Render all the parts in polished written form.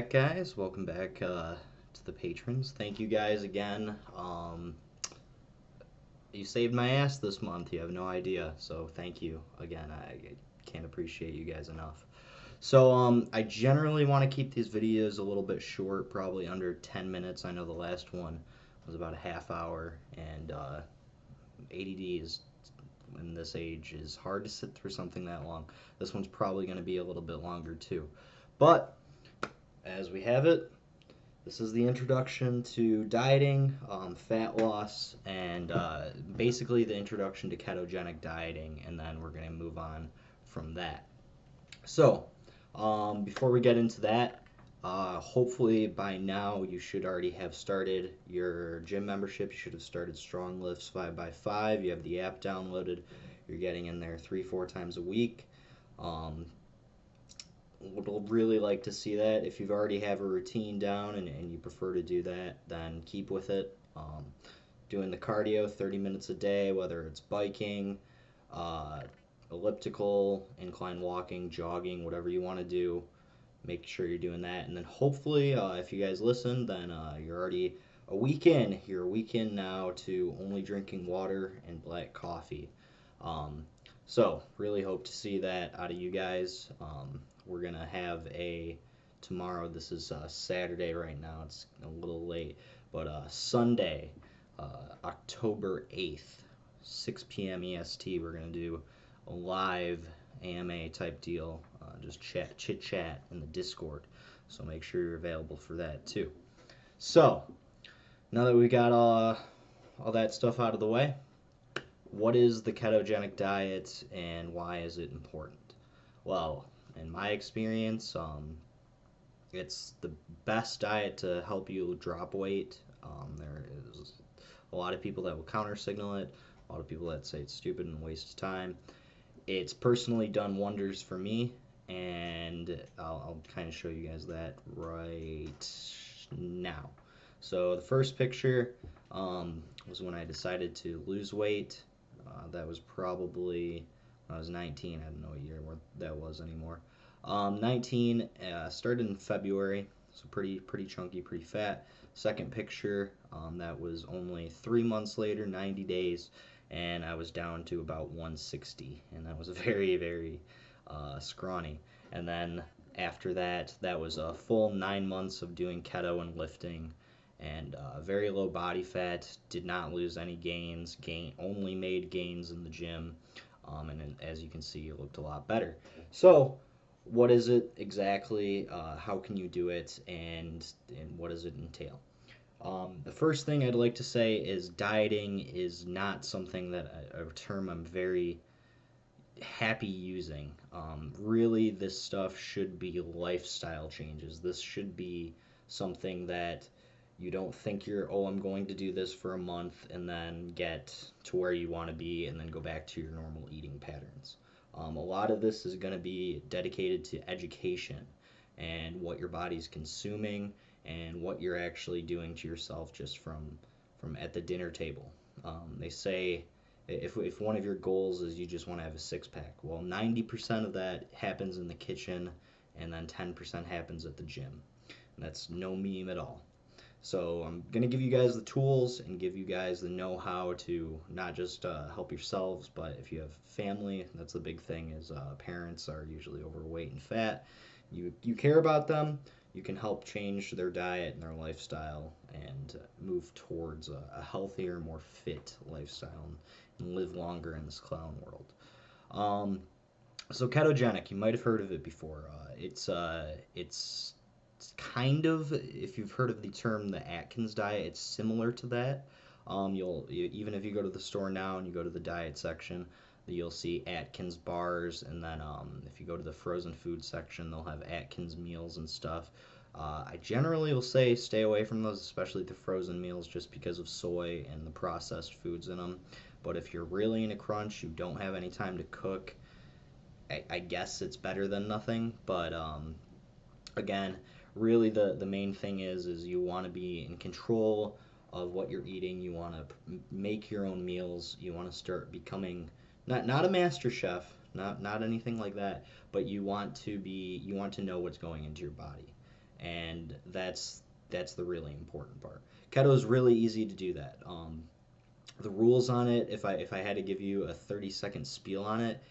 back, guys. Welcome back to the patrons. Thank you guys again. You saved my ass this month. You have no idea. So thank you again. I can't appreciate you guys enough. So I generally want to keep these videos a little bit short, probably under 10 minutes. I know the last one was about a half hour, and ADD is in this age is hard to sit through something that long. This one's probably going to be a little bit longer too. But as we have it, this is the introduction to dieting, fat loss, and basically the introduction to ketogenic dieting, and then we're going to move on from that. So, before we get into that, hopefully by now you should already have started your gym membership. You should have started Strong Lifts 5x5. You have the app downloaded. You're getting in there 3-4 times a week. Would really like to see that. If you already have a routine down and you prefer to do that, then keep with it. Doing the cardio 30 minutes a day, whether it's biking, elliptical, incline walking, jogging, whatever you want to do, make sure you're doing that. And then hopefully, if you guys listen, then you're already a week in. You're a week in now to only drinking water and black coffee. So really hope to see that out of you guys. We're going to have tomorrow, this is Saturday right now, it's a little late, but Sunday, October 8th, 6 p.m. EST, we're going to do a live AMA type deal, just chit chat in the Discord, so make sure you're available for that too. So, now that we got all that stuff out of the way, what is the ketogenic diet and why is it important? Well, in my experience, it's the best diet to help you drop weight. There is a lot of people that will counter signal it, a lot of people that say it's stupid and a waste of time. It's personally done wonders for me, and I'll kind of show you guys that right now. So the first picture was when I decided to lose weight. That was probably when I was 19. I don't know what year that was anymore. 19, started in February, so pretty chunky, pretty fat. Second picture, that was only 3 months later, 90 days, and I was down to about 160, and that was very scrawny. And then after that, that was a full 9 months of doing keto and lifting, and very low body fat, did not lose any gains, only made gains in the gym, and as you can see, it looked a lot better. So, what is it exactly? How can you do it? And what does it entail? The first thing I'd like to say is dieting is not something a term I'm very happy using. Really, this stuff should be lifestyle changes. This should be something that you don't think I'm going to do this for a month and then get to where you want to be and then go back to your normal eating patterns. A lot of this is going to be dedicated to education and what your body's consuming and what you're actually doing to yourself just from at the dinner table. They say if one of your goals is you just want to have a six-pack, well, 90% of that happens in the kitchen and then 10% happens at the gym. And that's no meme at all. So I'm going to give you guys the tools and give you guys the know-how to not just help yourselves, but if you have family, that's the big thing is parents are usually overweight and fat. You care about them, you can help change their diet and their lifestyle and move towards a healthier, more fit lifestyle and live longer in this clown world. So ketogenic, you might have heard of it before. It's kind of, if you've heard of the term the Atkins diet, it's similar to that. Even if you go to the store now and you go to the diet section, you'll see Atkins bars, and then if you go to the frozen food section, they'll have Atkins meals and stuff. I generally will say stay away from those, especially the frozen meals, just because of soy and the processed foods in them. But if you're really in a crunch, you don't have any time to cook, I guess it's better than nothing. But again, really the main thing is you want to be in control of what you're eating. You want to make your own meals. You want to start becoming not a master chef, not anything like that, but you want to know what's going into your body. and that's the really important part. Keto is really easy to do that. The rules on it, if I had to give you a 30-second spiel on it,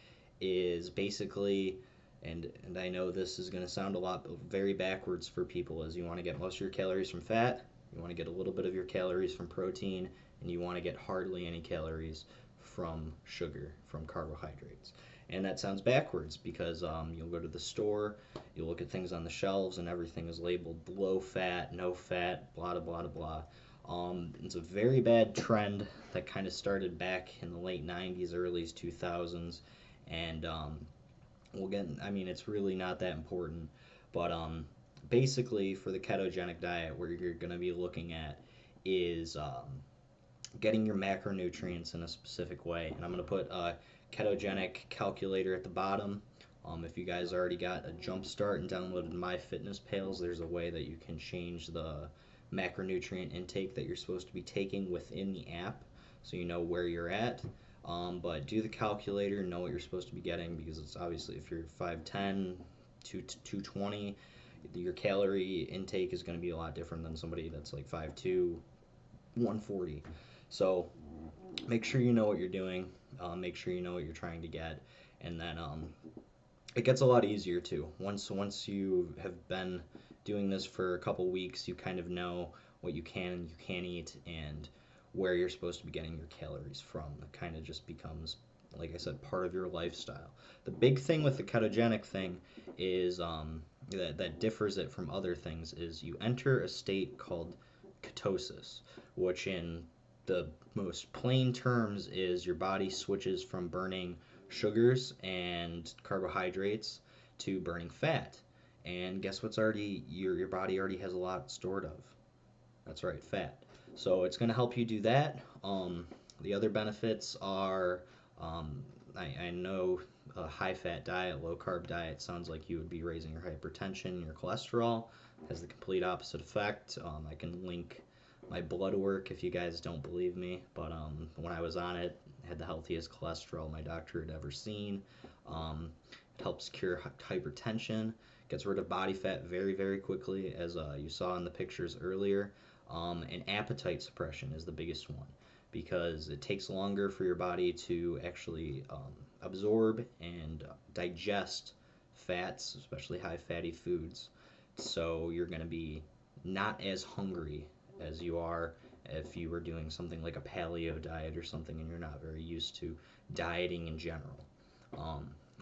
is basically, and I know this is going to sound a lot very backwards for people, is you want to get most of your calories from fat, you want to get a little bit of your calories from protein, and you want to get hardly any calories from sugar, from carbohydrates. And that sounds backwards because you'll go to the store, you look at things on the shelves, and everything is labeled low fat, no fat, blah, blah, blah, blah. It's a very bad trend that kind of started back in the late 90s, early 2000s, and we'll get, I mean, it's really not that important, but basically for the ketogenic diet, what you're going to be looking at is getting your macronutrients in a specific way. And I'm going to put a ketogenic calculator at the bottom. If you guys already got a jump start and downloaded MyFitnessPals, there's a way that you can change the macronutrient intake that you're supposed to be taking within the app so you know where you're at. But do the calculator, know what you're supposed to be getting, because it's obviously, if you're 5'10", 220, your calorie intake is going to be a lot different than somebody that's like 5'2", 140. So make sure you know what you're doing, make sure you know what you're trying to get, and then it gets a lot easier too. Once you have been doing this for a couple weeks, you kind of know what you can and you can't eat, and where you're supposed to be getting your calories from. It kind of just becomes, like I said, part of your lifestyle. The big thing with the ketogenic thing is that differs it from other things is you enter a state called ketosis, which in the most plain terms is your body switches from burning sugars and carbohydrates to burning fat. And guess what's already, your body already has a lot stored of? That's right, fat. So it's going to help you do that. The other benefits are, I know a high-fat diet, low-carb diet sounds like you would be raising your hypertension, your cholesterol. It has the complete opposite effect. I can link my blood work if you guys don't believe me, but when I was on it, I had the healthiest cholesterol my doctor had ever seen. It helps cure hypertension, gets rid of body fat very, very quickly, as you saw in the pictures earlier. And appetite suppression is the biggest one, because it takes longer for your body to actually absorb and digest fats, especially high fatty foods. So you're going to be not as hungry as you are if you were doing something like a paleo diet or something and you're not very used to dieting in general.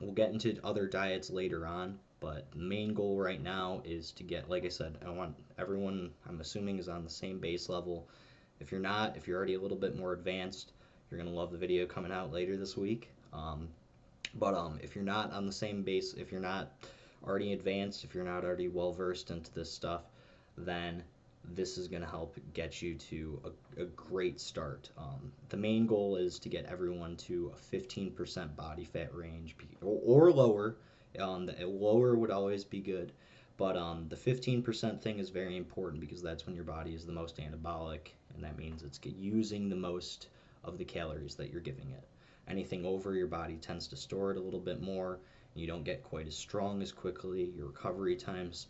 We'll get into other diets later on, but the main goal right now is to get, like I said, I want everyone, I'm assuming, is on the same base level. If you're not, if you're already a little bit more advanced, you're going to love the video coming out later this week. But if you're not on the same base, if you're not already advanced, if you're not already well versed into this stuff, then this is going to help get you to a great start. The main goal is to get everyone to a 15% body fat range, or lower. The lower would always be good, but the 15% thing is very important, because that's when your body is the most anabolic, and that means it's using the most of the calories that you're giving it. Anything over, your body tends to store it a little bit more, and you don't get quite as strong as quickly. Your recovery times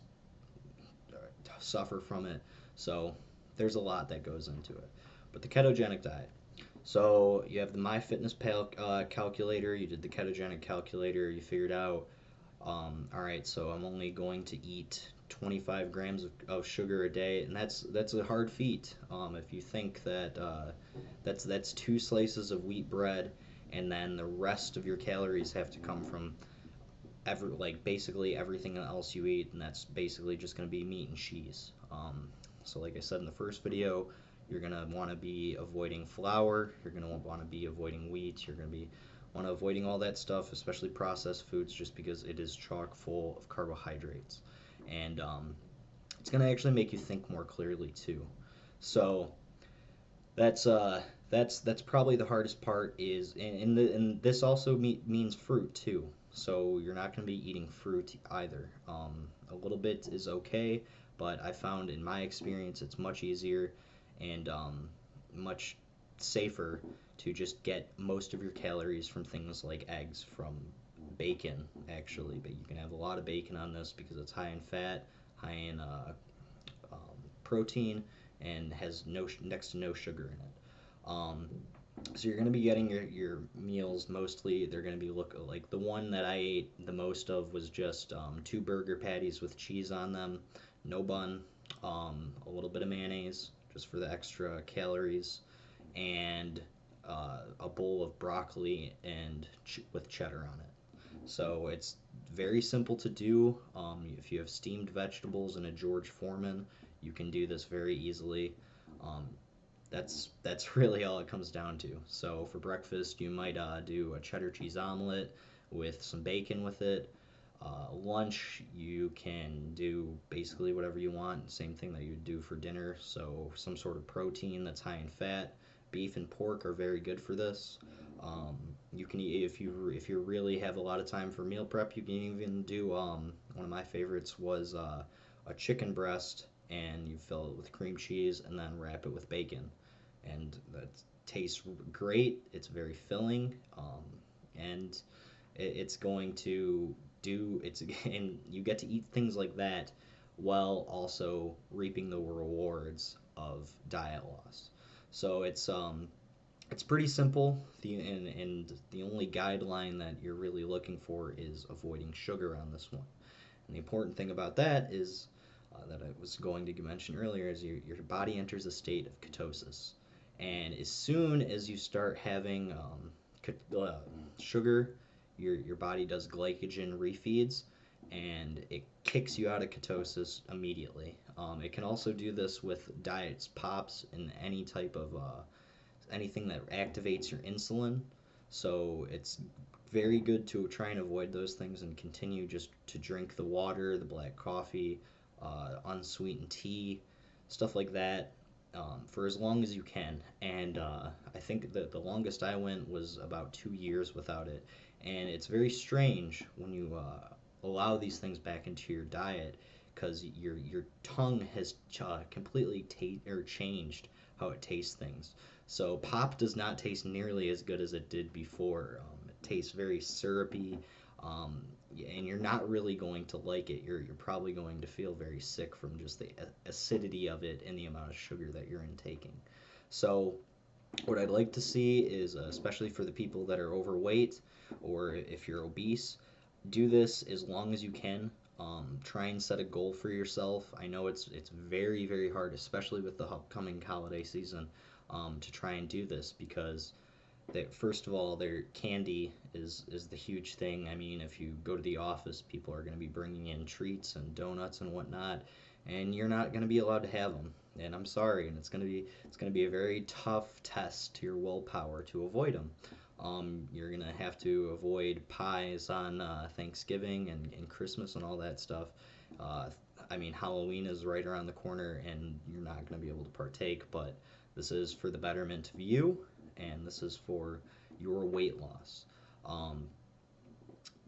suffer from it. So there's a lot that goes into it. But the ketogenic diet. So you have the MyFitnessPal calculator. You did the ketogenic calculator. You figured out, all right, so I'm only going to eat 25 grams of sugar a day, and that's a hard feat. If you think that that's 2 slices of wheat bread, and then the rest of your calories have to come from basically everything else you eat, and that's basically just going to be meat and cheese. So like I said in the first video, you're going to want to be avoiding flour, you're going to want to be avoiding wheat, you're going to be want to avoiding all that stuff, especially processed foods, just because it is chock full of carbohydrates. And it's going to actually make you think more clearly too. So that's probably the hardest part, is and this also means fruit too. So you're not going to be eating fruit either. A little bit is okay, but I found in my experience it's much easier and much safer to just get most of your calories from things like eggs, from bacon actually. But you can have a lot of bacon on this because it's high in fat, high in protein, and has next to no sugar in it. Um, so you're going to be getting your meals mostly. They're going to be look like the one that I ate the most of was just two burger patties with cheese on them, no bun, a little bit of mayonnaise just for the extra calories, and a bowl of broccoli and with cheddar on it. So it's very simple to do. If you have steamed vegetables and a George Foreman, you can do this very easily. Um, that's really all it comes down to. So for breakfast, you might do a cheddar cheese omelet with some bacon with it. Lunch, you can do basically whatever you want. Same thing that you would do for dinner. So some sort of protein that's high in fat. Beef and pork are very good for this. You can eat if you really have a lot of time for meal prep. You can even do one of my favorites was a chicken breast, and you fill it with cream cheese and then wrap it with bacon, and that tastes great. It's very filling, and it's going to do it's and you get to eat things like that while also reaping the rewards of diet loss. So it's pretty simple. And the only guideline that you're really looking for is avoiding sugar on this one. And the important thing about that is that I was going to mention earlier is your body enters a state of ketosis. And as soon as you start having sugar, your body does glycogen refeeds, and it kicks you out of ketosis immediately. It can also do this with diets, pops, and any type of anything that activates your insulin. So it's very good to try and avoid those things and continue just to drink the water, the black coffee, unsweetened tea, stuff like that, for as long as you can. And I think that the longest I went was about 2 years without it. And it's very strange when you allow these things back into your diet because your tongue has completely changed how it tastes things. So pop does not taste nearly as good as it did before. It tastes very syrupy, um, and you're not really going to like it. You're probably going to feel very sick from just the acidity of it and the amount of sugar that you're intaking. So what I'd like to see is, especially for the people that are overweight or if you're obese, do this as long as you can. Try and set a goal for yourself. I know it's very very hard, especially with the upcoming holiday season, to try and do this because they, first of all, their candy is the huge thing. I mean, if you go to the office, people are going to be bringing in treats and donuts and whatnot, and you're not going to be allowed to have them. And I'm sorry, and it's going to be a very tough test to your willpower to avoid them. You're going to have to avoid pies on Thanksgiving and Christmas and all that stuff. Uh, I mean, Halloween is right around the corner, and you're not going to be able to partake, but this is for the betterment of you, and this is for your weight loss. Um,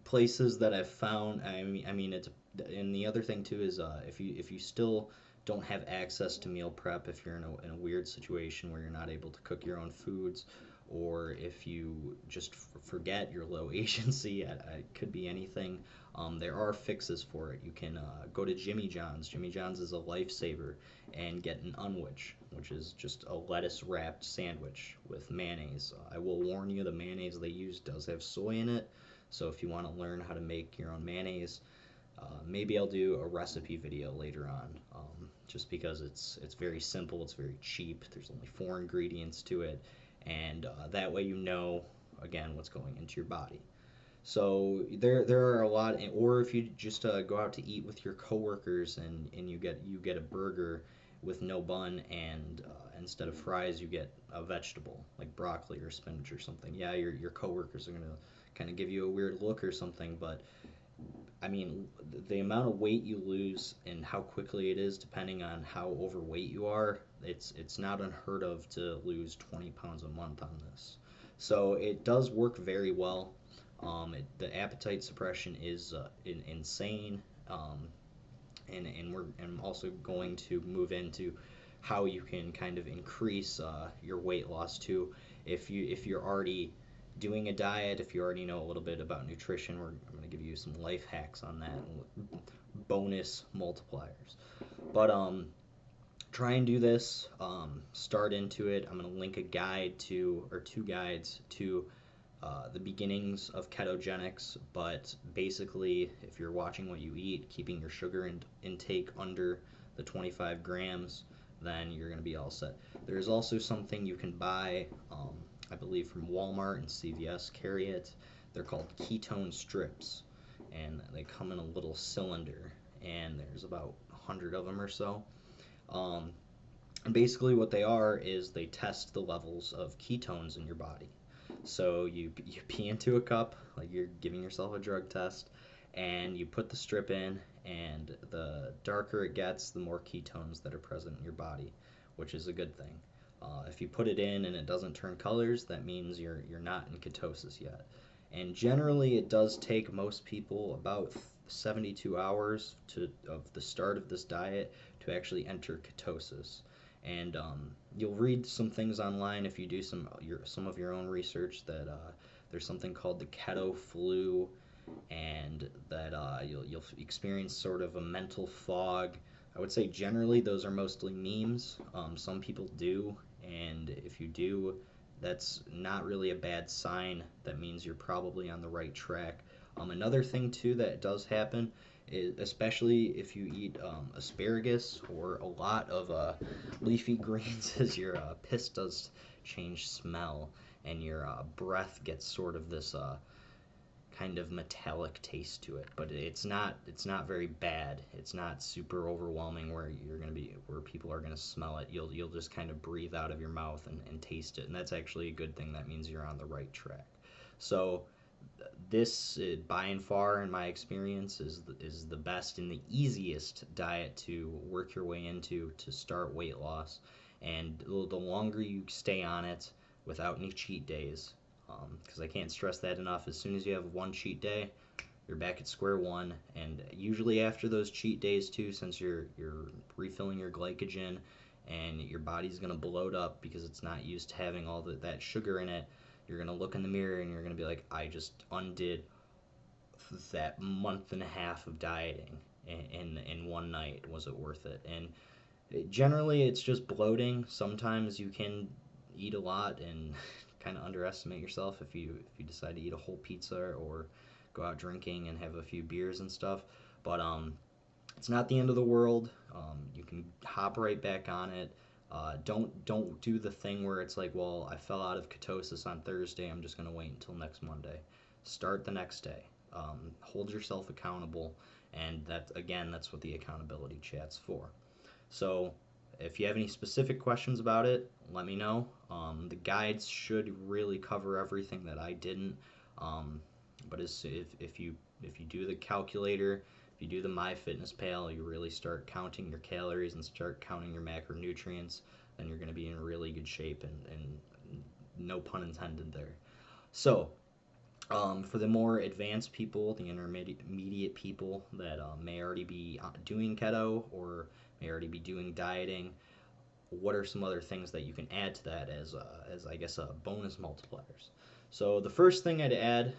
Places that I've found, I mean, it's and the other thing too is if you still don't have access to meal prep, if you're in a weird situation where you're not able to cook your own foods, or if you just forget your low agency, it could be anything. There are fixes for it. You can go to Jimmy John's. Jimmy John's is a lifesaver, and get an unwich, which is just a lettuce wrapped sandwich with mayonnaise. I will warn you, the mayonnaise they use does have soy in it, so if you want to learn how to make your own mayonnaise, maybe I'll do a recipe video later on. Just because it's very simple, it's very cheap. There's only 4 ingredients to it, and that way you know again what's going into your body. So there are a lot, or if you just go out to eat with your coworkers and you get a burger with no bun, and instead of fries you get a vegetable like broccoli or spinach or something. Yeah, your coworkers are gonna kind of give you a weird look or something, but I mean, the amount of weight you lose and how quickly it is, depending on how overweight you are, it's not unheard of to lose 20 pounds a month on this. So it does work very well. The appetite suppression is insane, and I'm also going to move into how you can kind of increase your weight loss too. If you're already doing a diet, if you already know a little bit about nutrition, I'm going to give you some life hacks on that. bonus multipliers. But try and do this. Start into it. I'm gonna link a guide to or two guides to the beginnings of ketogenics. But basically, if you're watching what you eat, keeping your sugar intake under the 25 grams, then you're gonna be all set. There's also something you can buy, I believe from Walmart and CVS carry it. They're called ketone strips, and they come in a little cylinder, and there's about 100 of them or so. Um, and basically, what they are is they test the levels of ketones in your body. So you pee into a cup, like you're giving yourself a drug test, and you put the strip in, and the darker it gets, the more ketones that are present in your body, which is a good thing. If you put it in and it doesn't turn colors, that means you're not in ketosis yet. And generally, it does take most people about 72 hours of the start of this diet to actually enter ketosis. And you'll read some things online if you do some of your own research that there's something called the keto flu, and that you'll experience sort of a mental fog. I would say generally those are mostly memes. Some people do, and if you do, that's not really a bad sign. That means you're probably on the right track. Another thing too that does happen is, especially if you eat asparagus or a lot of leafy greens, is your piss does change smell, and your breath gets sort of this kind of metallic taste to it, but it's not very bad. It's not super overwhelming where you're gonna be where people are gonna smell it. You'll just kind of breathe out of your mouth and taste it, and that's actually a good thing. That means you're on the right track. So this, by and far, in my experience, is the best and the easiest diet to work your way into to start weight loss. And the longer you stay on it without any cheat days, because I can't stress that enough. As soon as you have one cheat day, you're back at square one. And usually after those cheat days too, since you're refilling your glycogen and your body's gonna bloat up because it's not used to having all that sugar in it, you're gonna look in the mirror and you're gonna be like, I just undid that month and a half of dieting in one night. Was it worth it? And generally, it's just bloating. Sometimes you can eat a lot and kind of underestimate yourself if you decide to eat a whole pizza or go out drinking and have a few beers and stuff. But it's not the end of the world. You can hop right back on it. Don't do the thing where it's like, well, I fell out of ketosis on Thursday. I'm just gonna wait until next Monday. Start the next day. Hold yourself accountable, and that's what the accountability chat's for. So if you have any specific questions about it, let me know. The guides should really cover everything that I didn't. Um, but if you do the calculator, if you do the MyFitnessPal, you really start counting your calories and start counting your macronutrients, then you're going to be in really good shape, and no pun intended there. So for the more advanced people, the intermediate people that may already be doing keto or may already be doing dieting, what are some other things that you can add to that as I guess bonus multipliers? So the first thing I'd add,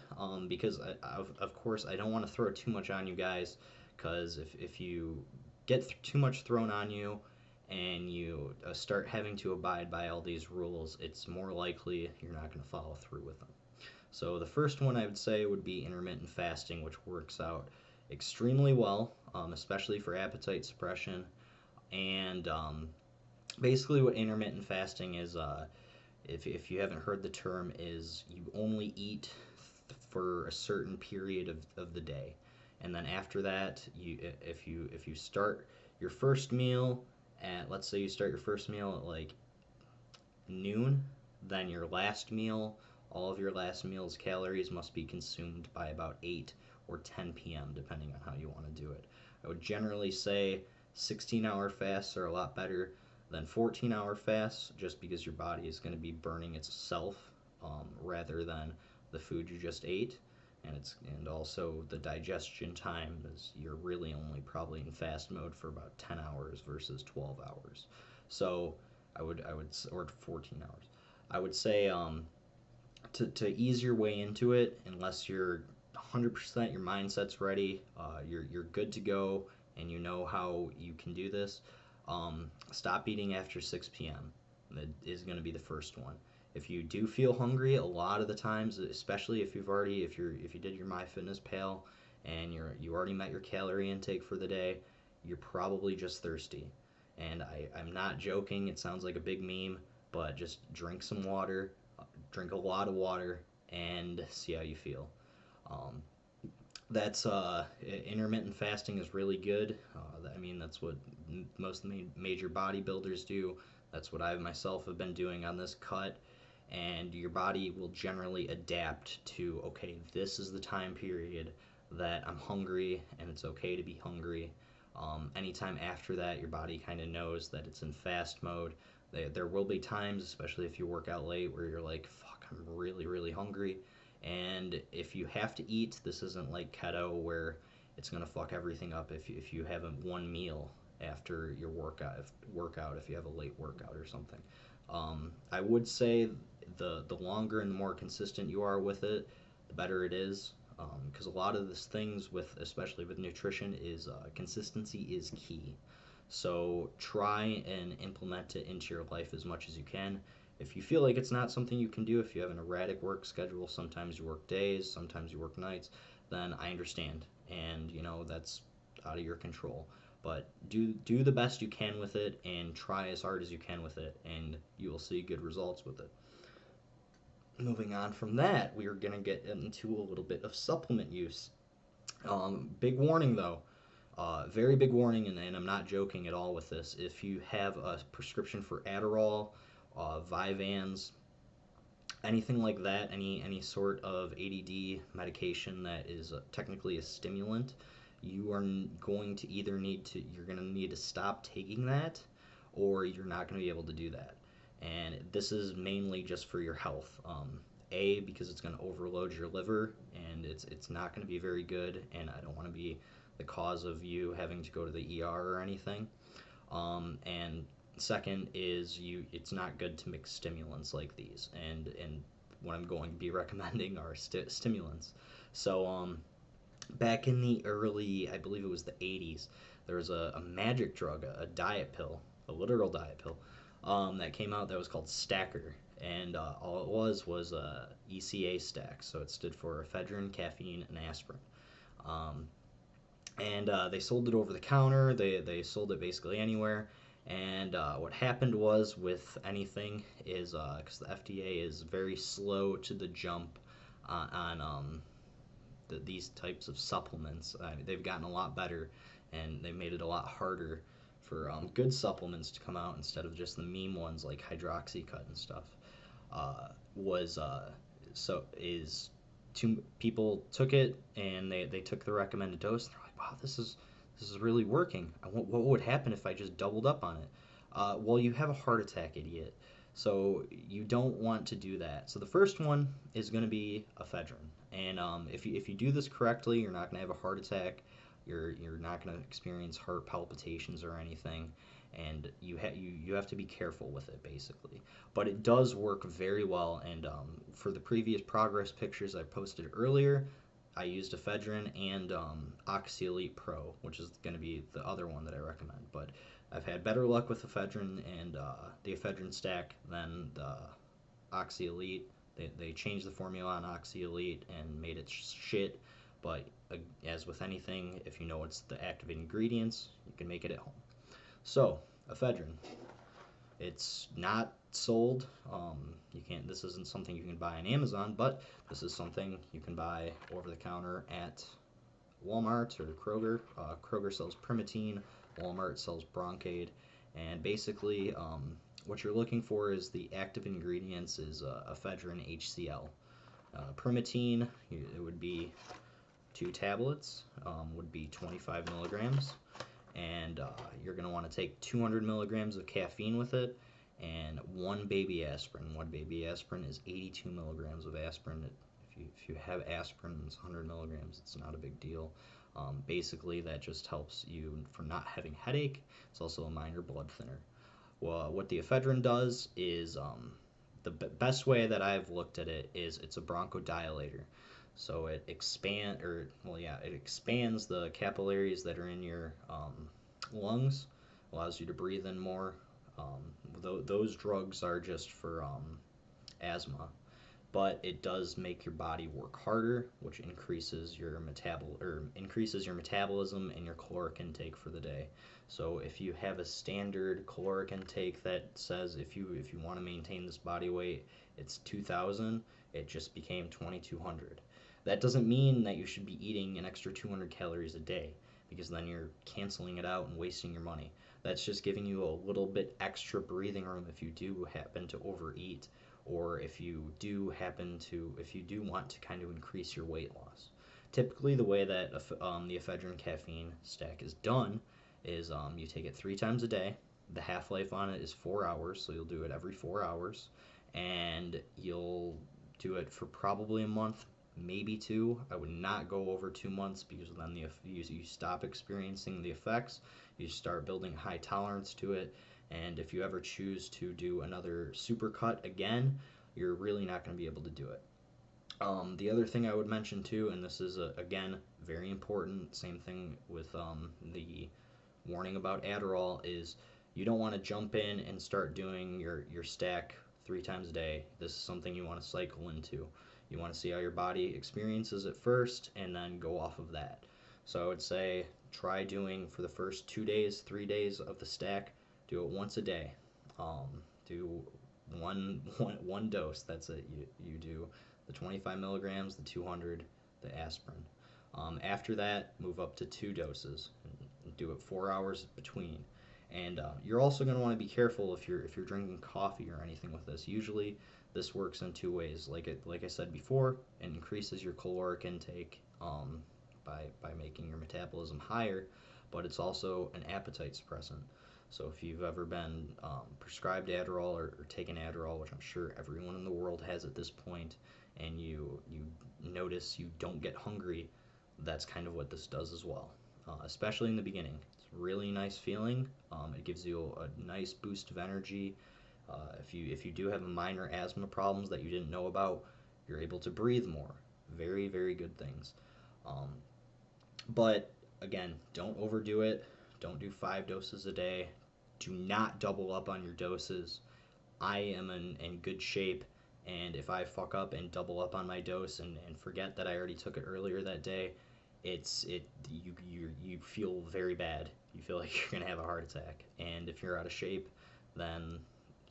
because of course I don't want to throw too much on you guys, because if you get too much thrown on you and you start having to abide by all these rules, it's more likely you're not going to follow through with them. So the first one I would say would be intermittent fasting, which works out extremely well, especially for appetite suppression. And basically, what intermittent fasting is, if you haven't heard the term, is you only eat for a certain period of the day, and then after that, if you start your first meal at, let's say you start your first meal at like noon, then your last meal, all of your last meal's calories must be consumed by about 8 or 10 p.m., depending on how you want to do it. I would generally say 16-hour fasts are a lot better than 14-hour fasts, just because your body is going to be burning itself rather than the food you just ate. And also the digestion time is, you're really only probably in fast mode for about 10 hours versus 12 hours. So I would or 14 hours. I would say to ease your way into it, unless you're 100% your mindset's ready, you're good to go, and you know how you can do this, stop eating after 6 p.m. That is going to be the first one. If you do feel hungry, a lot of the times, especially if you did your MyFitnessPal and you already met your calorie intake for the day, you're probably just thirsty. And I'm not joking. It sounds like a big meme, but just drink some water, drink a lot of water, and see how you feel. Um, that's intermittent fasting is really good. I mean, that's what most major bodybuilders do. That's what I myself have been doing on this cut. And your body will generally adapt to, okay, this is the time period that I'm hungry, and it's okay to be hungry. Anytime after that, your body kind of knows that it's in fast mode. There will be times, especially if you work out late, where you're like, fuck, I'm really, really hungry. And if you have to eat, this isn't like keto where it's gonna fuck everything up if you have one meal after your workout if you have a late workout or something. I would say the longer and the more consistent you are with it, the better it is. Because a lot of these things with especially with nutrition is consistency is key. So try and implement it into your life as much as you can. If you feel like it's not something you can do, if you have an erratic work schedule, sometimes you work days, sometimes you work nights, then I understand. And that's out of your control. But do the best you can with it and try as hard as you can with it, and you will see good results with it. Moving on from that, we are going to get into a little bit of supplement use. Big warning though, very big warning, and I'm not joking at all with this. If you have a prescription for Adderall, Vyvanse, anything like that, any sort of ADD medication that is technically a stimulant, you're going to need to stop taking that, or you're not going to be able to do that. And this is mainly just for your health. Because it's going to overload your liver, and it's not going to be very good, and I don't want to be the cause of you having to go to the ER or anything. And second is it's not good to mix stimulants like these, and what I'm going to be recommending are stimulants. So back in the early, I believe it was the 80s, there was a magic drug, a diet pill, a literal diet pill, that came out that was called Stacker. And all it was ECA stack, so it stood for ephedrine, caffeine, and aspirin. Um, and they sold it over the counter. They sold it basically anywhere. And what happened was with anything is because the FDA is very slow to the jump on these types of supplements. They've gotten a lot better, and they've made it a lot harder for good supplements to come out instead of just the meme ones like hydroxycut and stuff. Was so is Two people took it, and they took the recommended dose, and they're like, wow, this is really working. What would happen if I just doubled up on it? Well, you have a heart attack, idiot. So you don't want to do that. So the first one is going to be ephedrine, and if you do this correctly, you're not going to have a heart attack. You're not going to experience heart palpitations or anything, and you have to be careful with it basically. But it does work very well, and for the previous progress pictures I posted earlier, I used ephedrine and Oxyelite Pro, which is going to be the other one that I recommend. But I've had better luck with ephedrine and the ephedrine stack than the Oxyelite. They changed the formula on Oxyelite and made it shit, but as with anything, if you know what's the active ingredients, you can make it at home. So, ephedrine. It's not sold. You can't. This isn't something you can buy on Amazon, but this is something you can buy over the counter at Walmart or Kroger. Kroger sells Primatene. Walmart sells Broncaid, and basically, what you're looking for is the active ingredients is ephedrine HCl. Primatene, it would be 2 tablets, would be 25 milligrams, and you're going to want to take 200 milligrams of caffeine with it, and one baby aspirin. One baby aspirin is 82 milligrams of aspirin. If you have aspirin, it's 100 milligrams. It's not a big deal. Basically, that just helps you from not having headache. It's also a minor blood thinner. Well, what the ephedrine does is the best way that I've looked at it is it's a bronchodilator. So it expands the capillaries that are in your lungs, allows you to breathe in more. Those drugs are just for asthma, but it does make your body work harder, which increases your metabolism and your caloric intake for the day. So if you have a standard caloric intake that says if you want to maintain this body weight, it's 2,000, it just became 2,200. That doesn't mean that you should be eating an extra 200 calories a day, because then you're canceling it out and wasting your money. That's just giving you a little bit extra breathing room if you do happen to overeat, or if you do want to kind of increase your weight loss. Typically, the way that the ephedrine caffeine stack is done is you take it 3 times a day. The half life on it is 4 hours, so you'll do it every 4 hours, and you'll do it for probably a month, maybe two. I would not go over 2 months, because then you stop experiencing the effects. You start building high tolerance to it, and if you ever choose to do another supercut again, you're really not going to be able to do it. The other thing I would mention too, and this is again very important, same thing with the warning about Adderall, is you don't want to jump in and start doing your stack 3 times a day. This is something you want to cycle into. You want to see how your body experiences it first, and then go off of that. So I would say try doing, for the first 2 days, 3 days of the stack, do it once a day. Do one dose. That's it. You do the 25 milligrams, the 200, the aspirin. After that, move up to 2 doses and do it 4 hours between. And you're also going to want to be careful if you're drinking coffee or anything with this. Usually, this works in two ways. Like I said before, it increases your caloric intake by making your metabolism higher, but it's also an appetite suppressant. So if you've ever been prescribed Adderall or taken Adderall, which I'm sure everyone in the world has at this point, and you notice you don't get hungry, that's kind of what this does as well. Especially in the beginning, it's a really nice feeling. It gives you a nice boost of energy. If you do have minor asthma problems that you didn't know about, you're able to breathe more. Very, very good things. Um, but again, don't overdo it. Don't do 5 doses a day. Do not double up on your doses. I am in good shape, and if I fuck up and double up on my dose and forget that I already took it earlier that day, you feel very bad. You feel like you're gonna have a heart attack, and if you're out of shape, then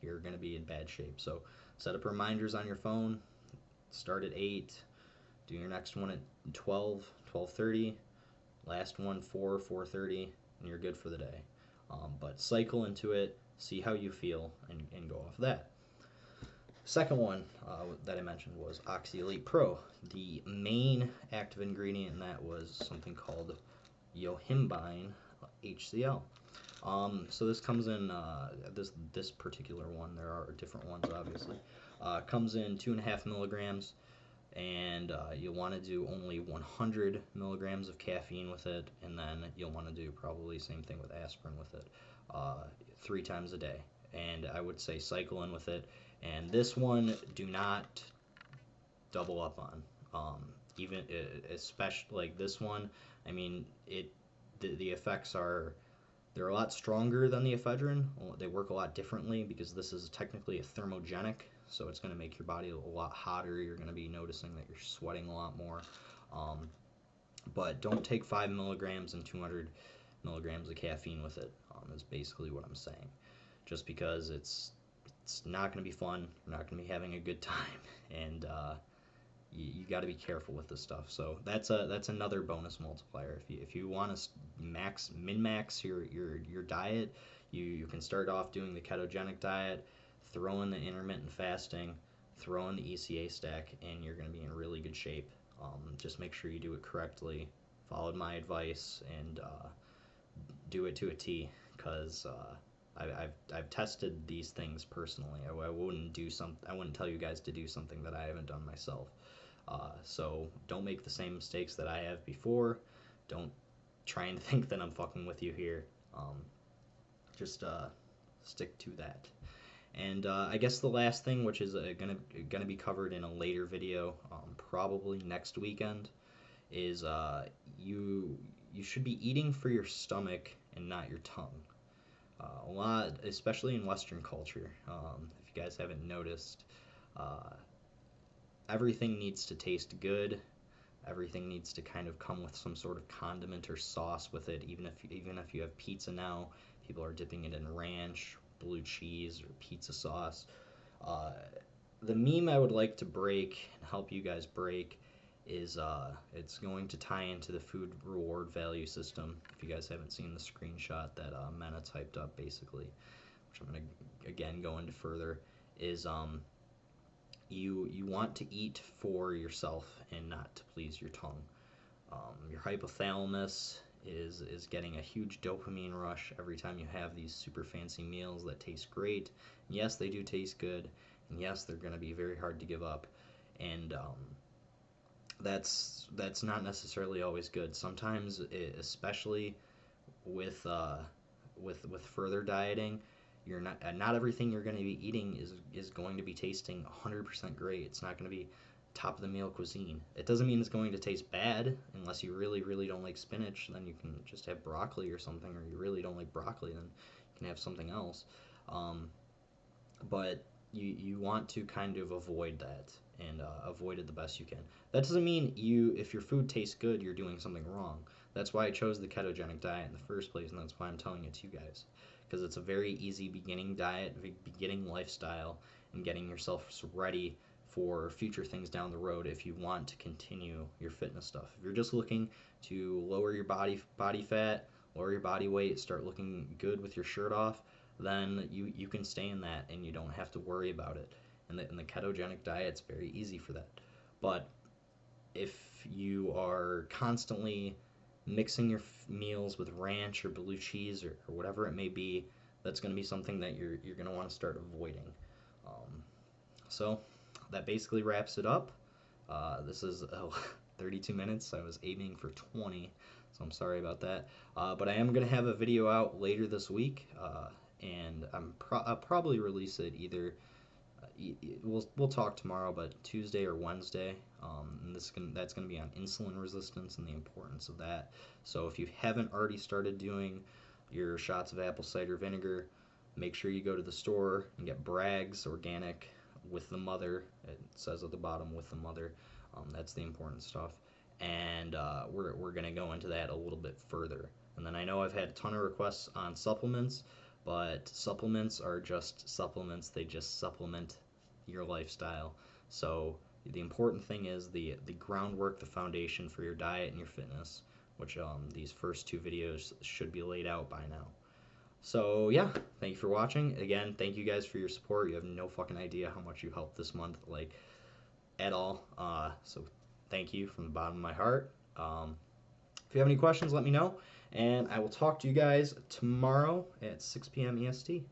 you're gonna be in bad shape. So set up reminders on your phone. Start at 8. Do your next one at 12, 12:30. Last one 4, 4:30, and you're good for the day. But cycle into it, see how you feel, and go off that. Second one that I mentioned was Oxyelite Pro. The main active ingredient in that was something called yohimbine HCl. So this comes in this particular one. There are different ones, obviously. Comes in 2.5 milligrams, and you'll want to do only 100 milligrams of caffeine with it, and then you'll want to do probably same thing with aspirin with it, 3 times a day. And I would say cycle in with it. And this one, do not double up on. Even especially like this one, I mean, the effects they're a lot stronger than the ephedrine. They work a lot differently because this is technically a thermogenic, so it's going to make your body a lot hotter. You're going to be noticing that you're sweating a lot more. But don't take 5 milligrams and 200 milligrams of caffeine with it, is basically what I'm saying. Just because it's not going to be fun. You're not going to be having a good time, and you got to be careful with this stuff. So that's another bonus multiplier. If you want to min max your diet, you can start off doing the ketogenic diet, throw in the intermittent fasting, throw in the ECA stack, and you're going to be in really good shape. Just make sure you do it correctly. Follow my advice and do it to a T, because I've tested these things personally. I wouldn't tell you guys to do something that I haven't done myself. So don't make the same mistakes that I have before. Don't try and think that I'm fucking with you here. Just stick to that. And I guess the last thing, which is gonna be covered in a later video, probably next weekend, is you you should be eating for your stomach and not your tongue. A lot, especially in Western culture, if you guys haven't noticed, uh, everything needs to taste good. Everything needs to kind of come with some sort of condiment or sauce with it. Even if you have pizza now, people are dipping it in ranch, blue cheese, or pizza sauce. Uh, the meme I would like to break and help you guys break is it's going to tie into the food reward value system. If you guys haven't seen the screenshot that Mena typed up, basically, which I'm going to again go into further, is you want to eat for yourself and not to please your tongue. Your hypothalamus is getting a huge dopamine rush every time you have these super fancy meals that taste great. And yes, they do taste good, and yes, they're going to be very hard to give up. And that's not necessarily always good. Sometimes, especially with with further dieting, you're not everything you're going to be eating is going to be tasting 100% great. It's not going to be top of the meal cuisine. It doesn't mean it's going to taste bad unless you really don't like spinach. Then you can just have broccoli or something, or you really don't like broccoli, then you can have something else. Um, but you want to kind of avoid that and avoid it the best you can. That doesn't mean if your food tastes good, you're doing something wrong. That's why I chose the ketogenic diet in the first place, and that's why I'm telling it to you guys, because it's a very easy beginning diet, beginning lifestyle, and getting yourself ready for future things down the road if you want to continue your fitness stuff. If you're just looking to lower your body fat, lower your body weight, start looking good with your shirt off, then you can stay in that and you don't have to worry about it. And the ketogenic diet's very easy for that. But if you are constantly mixing your meals with ranch or blue cheese or whatever it may be, that's going to be something that you're going to want to start avoiding. Um, so that basically wraps it up. This is 32 minutes. I was aiming for 20, so I'm sorry about that. But I am going to have a video out later this week, and I'll probably release it either. We'll talk tomorrow, but Tuesday or Wednesday. And that's gonna be on insulin resistance and the importance of that. So if you haven't already started doing your shots of apple cider vinegar, make sure you go to the store and get Bragg's organic with the mother. It says at the bottom with the mother. That's the important stuff. And we're gonna go into that a little bit further. And then I know I've had a ton of requests on supplements, but supplements are just supplements. They just supplement your lifestyle. So the important thing is the groundwork, the foundation for your diet and your fitness, which these first two videos should be laid out by now. So yeah, thank you for watching. Again, thank you guys for your support. You have no fucking idea how much you helped this month, like at all. So thank you from the bottom of my heart. If you have any questions, let me know, and I will talk to you guys tomorrow at 6 p.m. EST.